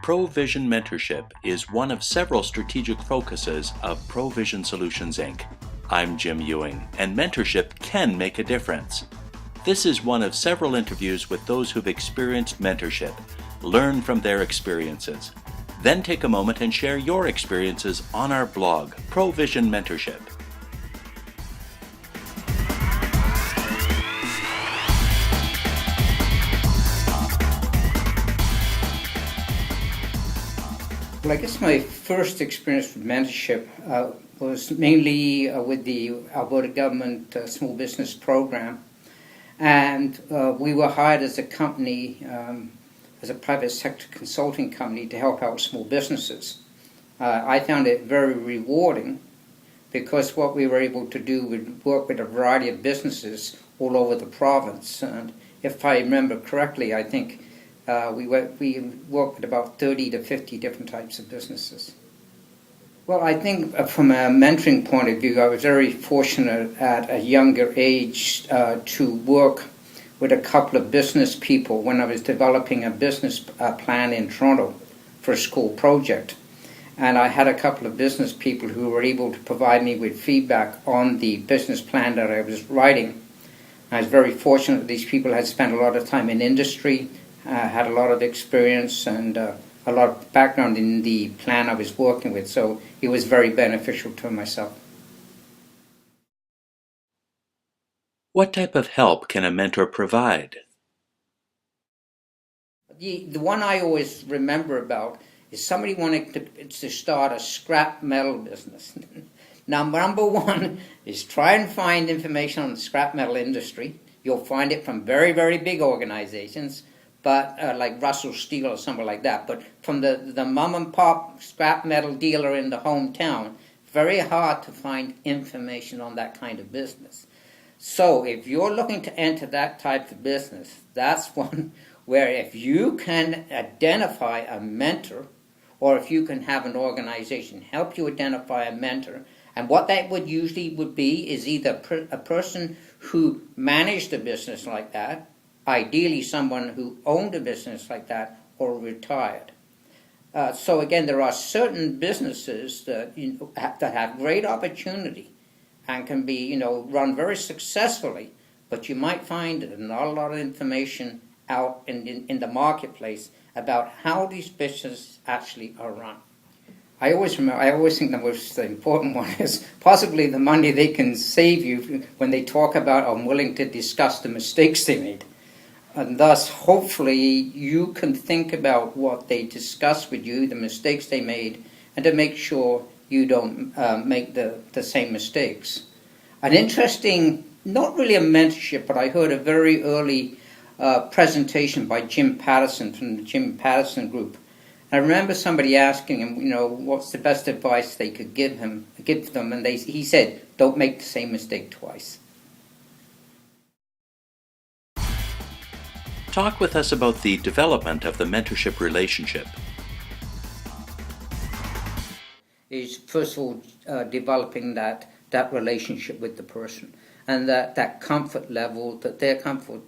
ProVision Mentorship is one of several strategic focuses of ProVision Solutions Inc. I'm Jim Ewing, and mentorship can make a difference. This is one of several interviews with those who've experienced mentorship. Learn from their experiences. Then take a moment and share your experiences on our blog, ProVision Mentorship. Well, I guess my first experience with mentorship was mainly with the Alberta government small business program. And we were hired as a company, as a private sector consulting company to help out small businesses. I found it very rewarding because what we were able to do was work with a variety of businesses all over the province. And if I remember correctly, I think we worked with about 30 to 50 different types of businesses. Well, I think from a mentoring point of view, I was very fortunate at a younger age to work with a couple of business people when I was developing a business plan in Toronto for a school project. And I had a couple of business people who were able to provide me with feedback on the business plan that I was writing. I was very fortunate that these people had spent a lot of time in industry, had a lot of experience and a lot of background in the plan I was working with, so it was very beneficial to myself. What type of help can a mentor provide? The one I always remember about is somebody wanting to start a scrap metal business. Now, number one is try and find information on the scrap metal industry. You'll find it from very, very big organizations, but like Russell Steel or something like that. But from the mom and pop scrap metal dealer in the hometown, very hard to find information on that kind of business. So if you're looking to enter that type of business, that's one where if you can identify a mentor, or if you can have an organization help you identify a mentor, and what that would usually be is either a person who managed a business like that, ideally someone who owned a business like that, or retired. So again, there are certain businesses that that have great opportunity and can be run very successfully, but you might find not a lot of information out in the marketplace about how these businesses actually are run. I always think the most important one is possibly the money they can save you when they talk about I'm willing to discuss the mistakes they made. And thus, hopefully, you can think about what they discuss with you, the mistakes they made, and to make sure you don't make the same mistakes. An interesting, not really a mentorship, but I heard a very early presentation by Jim Patterson from the Jim Patterson Group. I remember somebody asking him, what's the best advice they could give them, and he said, don't make the same mistake twice. Talk with us about the development of the mentorship relationship. Is first of all developing that relationship with the person, and that comfort level, that they're comfortable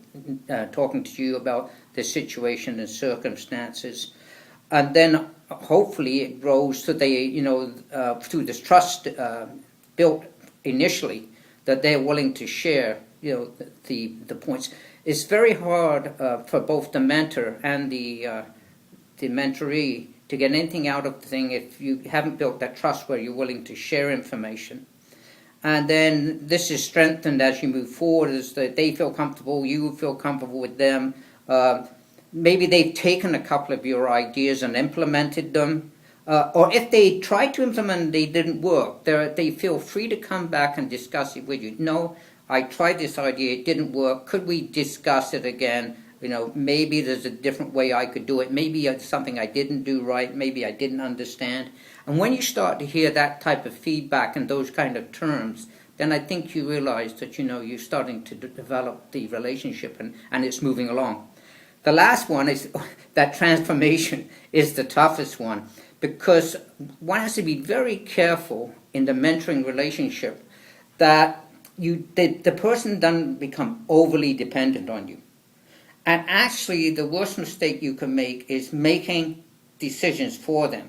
talking to you about their situation and circumstances, and then hopefully it grows so they, through this trust built initially, that they're willing to share, the points. It's very hard for both the mentor and the mentoree to get anything out of the thing if you haven't built that trust where you're willing to share information. And then this is strengthened as you move forward, as that they feel comfortable, you feel comfortable with them. Maybe they've taken a couple of your ideas and implemented them. Or if they tried to implement and they didn't work, they feel free to come back and discuss it with you. No, I tried this idea, it didn't work. Could we discuss it again? Maybe there's a different way I could do it. Maybe it's something I didn't do right. Maybe I didn't understand. And when you start to hear that type of feedback in those kind of terms, then I think you realize that, you're starting to develop the relationship and it's moving along. The last one is that transformation is the toughest one, because one has to be very careful in the mentoring relationship that the person doesn't become overly dependent on you. And actually, the worst mistake you can make is making decisions for them.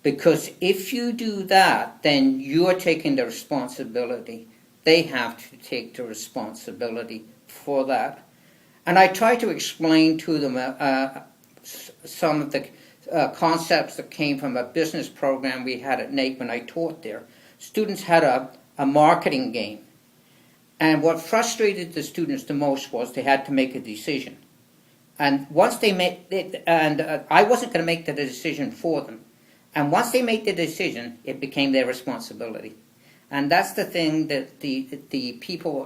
Because if you do that, then you're taking the responsibility. They have to take the responsibility for that. And I try to explain to them some of the concepts that came from a business program we had at NAIT when I taught there. Students had a marketing game. And what frustrated the students the most was they had to make a decision. And once they made it, and I wasn't going to make the decision for them. And once they made the decision, it became their responsibility. And that's the thing that the people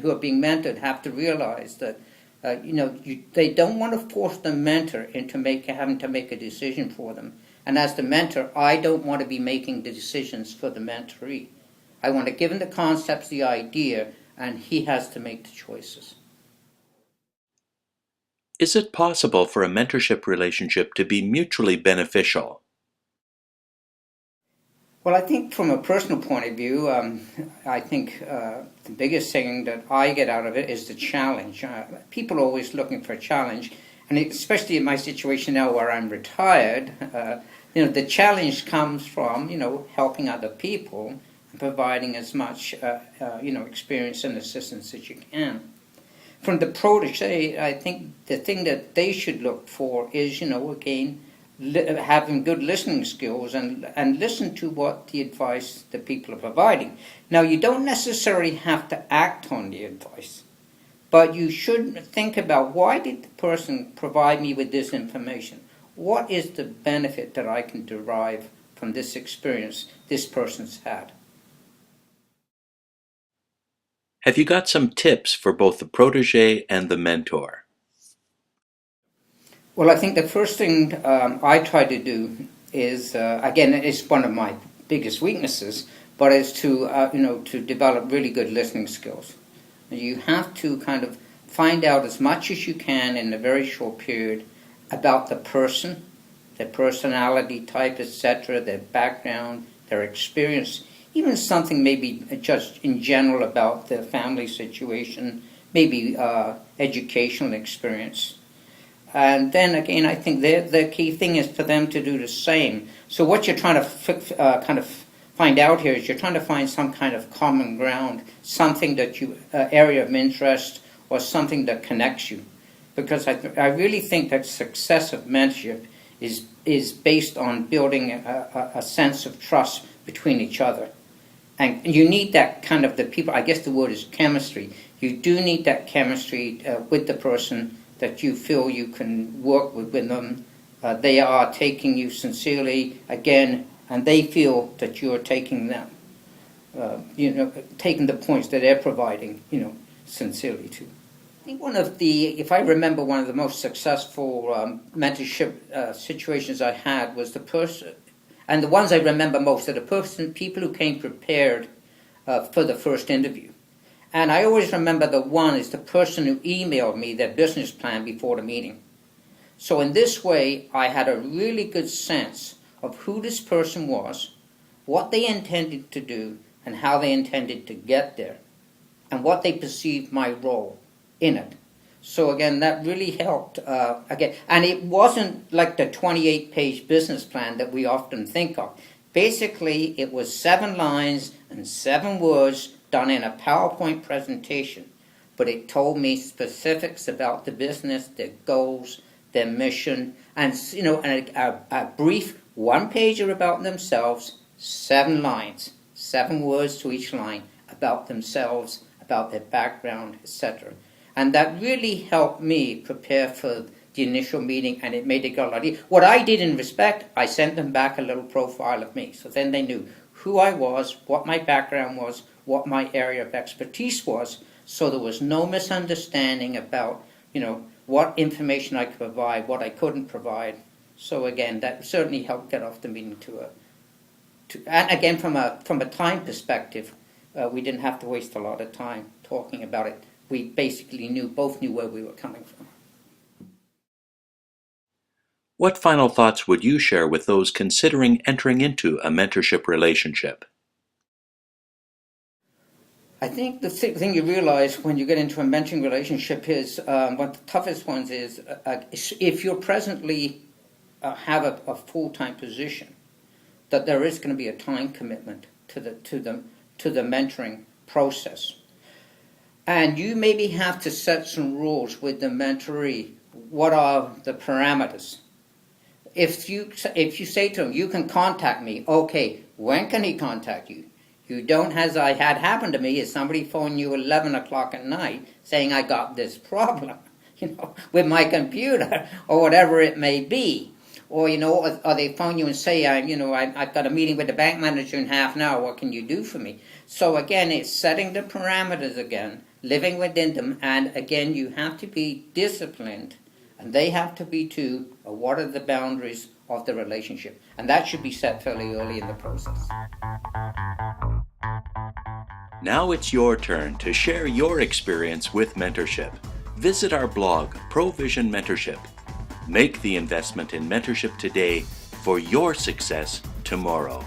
who are being mentored have to realize, that they don't want to force the mentor into having to make a decision for them. And as the mentor, I don't want to be making the decisions for the mentoree. I want to give him the concepts, the idea, and he has to make the choices. Is it possible for a mentorship relationship to be mutually beneficial? Well, I think from a personal point of view, I think the biggest thing that I get out of it is the challenge. People are always looking for a challenge, and especially in my situation now where I'm retired, the challenge comes from, helping other people and providing as much, experience and assistance as you can. From the protege, I think the thing that they should look for is, again, having good listening skills and listen to what the advice that people are providing. Now, you don't necessarily have to act on the advice, but you should think about, why did the person provide me with this information? What is the benefit that I can derive from this experience this person's had? Have you got some tips for both the protege and the mentor? Well, I think the first thing I try to do is, again, it's one of my biggest weaknesses, but is to develop really good listening skills. You have to kind of find out as much as you can in a very short period about the person, their personality type, etc., their background, their experience, even something maybe just in general about their family situation, maybe educational experience. And then again, I think the key thing is for them to do the same. So what you're trying to kind of find out here is you're trying to find some kind of common ground, something that area of interest, or something that connects you. Because I really think that success of mentorship is based on building a sense of trust between each other. And you need that kind of, the people, I guess the word is chemistry. You do need that chemistry with the person, that you feel you can work with them. They are taking you sincerely, again, and they feel that you're taking them, taking the points that they're providing, sincerely too. I think if I remember, one of the most successful mentorship situations I had was the person, and the ones I remember most are people who came prepared for the first interview. And I always remember the one is the person who emailed me their business plan before the meeting. So in this way, I had a really good sense of who this person was, what they intended to do, and how they intended to get there, and what they perceived my role in it. So again, that really helped. And it wasn't like the 28-page business plan that we often think of. Basically, it was 7 lines and 7 words done in a PowerPoint presentation, but it told me specifics about the business, their goals, their mission, and a brief 1-pager about themselves, 7 lines, 7 words to each line about themselves, about their background, etc. And that really helped me prepare for the initial meeting, and it made it go a lot easier. What I did in respect, I sent them back a little profile of me, so then they knew who I was, what my background was, what my area of expertise was, so there was no misunderstanding about, what information I could provide, what I couldn't provide. So again, that certainly helped get off the meeting and again, from a time perspective, we didn't have to waste a lot of time talking about it. We basically both knew where we were coming from. What final thoughts would you share with those considering entering into a mentorship relationship? I think the thing you realize when you get into a mentoring relationship is one of the toughest ones is if you're presently have a full-time position, that there is going to be a time commitment to the mentoring process, and you maybe have to set some rules with the mentoree. What are the parameters? If you say to him, you can contact me, okay, when can he contact you? You don't, as I had happened to me, is somebody phone you 11 o'clock at night saying I got this problem, with my computer or whatever it may be. Or, or they phone you and say, I've got a meeting with the bank manager in half an hour, what can you do for me? So again, it's setting the parameters again, living within them, and again, you have to be disciplined, and they have to be too, what are the boundaries of the relationship? And that should be set fairly early in the process. Now it's your turn to share your experience with mentorship. Visit our blog, Provision Mentorship. Make the investment in mentorship today for your success tomorrow.